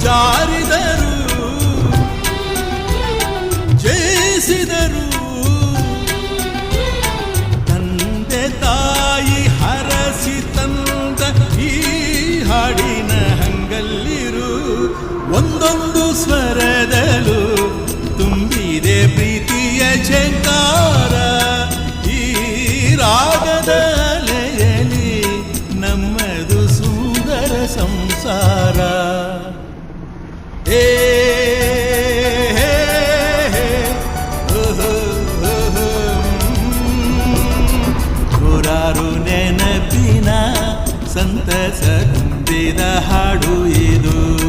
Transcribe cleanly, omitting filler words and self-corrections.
ಜಾರಿದರು ಜಯಿಸಿದರು ತಂದೆ ತಾಯಿ ಹರಸಿ ತಂದ ಈ ಹಾಡಿನ ಹಂಗಲ್ಲಿರು ಒಂದೊಂದು ಸ್ವರದಲು ತುಂಬಿದೆ ಪ್ರೀತಿಯ ಝಂಕಾರ ಈ ರಾಗದ ಅಲೆಯಲಿ ನಮ್ಮದು ಸುಂದರ ಸಂಸಾರ ಹೇ ನೂರಾರು ನೆನಪಿನ ಸಂತಸ ತುಂಬಿದ ಹಾಡು ಇದು